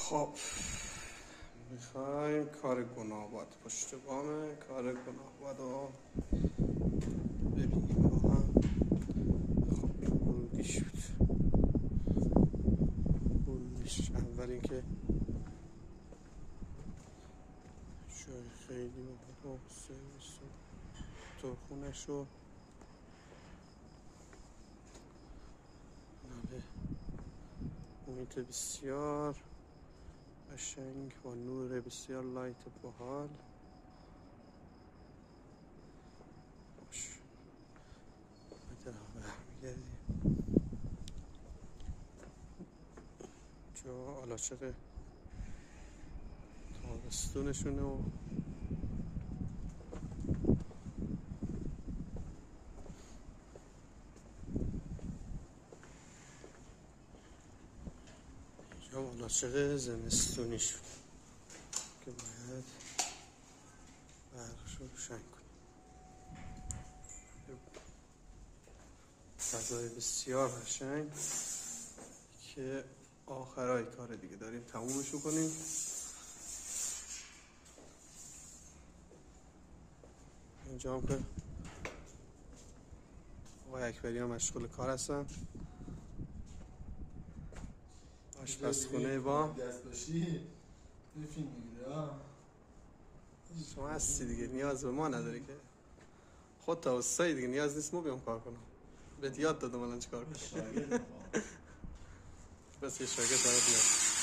خب میخوایم کار گناه‌آباد پشت بام کار گناه‌آباد رو ببینیم با هم. خب ورودی شد. ورودیش اول اینکه جای خیلی مهم سرویس تو خونش رو نوه محیط بسیار قشنگ با نور بسیار لایت باحال. باش برمیگردیم جا علاچق تابستونشونه و اینجا علاچق زمستونی شد که باید برقش رو روشن کنیم. فضای بسیار قشنگ که آخرای کار دیگه داریم تمومش رو کنیم. اینجا هم که آقای اکبری هم مشغول کار هستن. آشپزخونه با دست باشی فیلم میگیره. شما هستی دیگه، نیاز به ما نداری که خود تا استایی دیگه، نیاز نیست ما بیام کار کنم. بهت یاد دادم الان چیکار کنم. بس یه شاگرد برات میاد.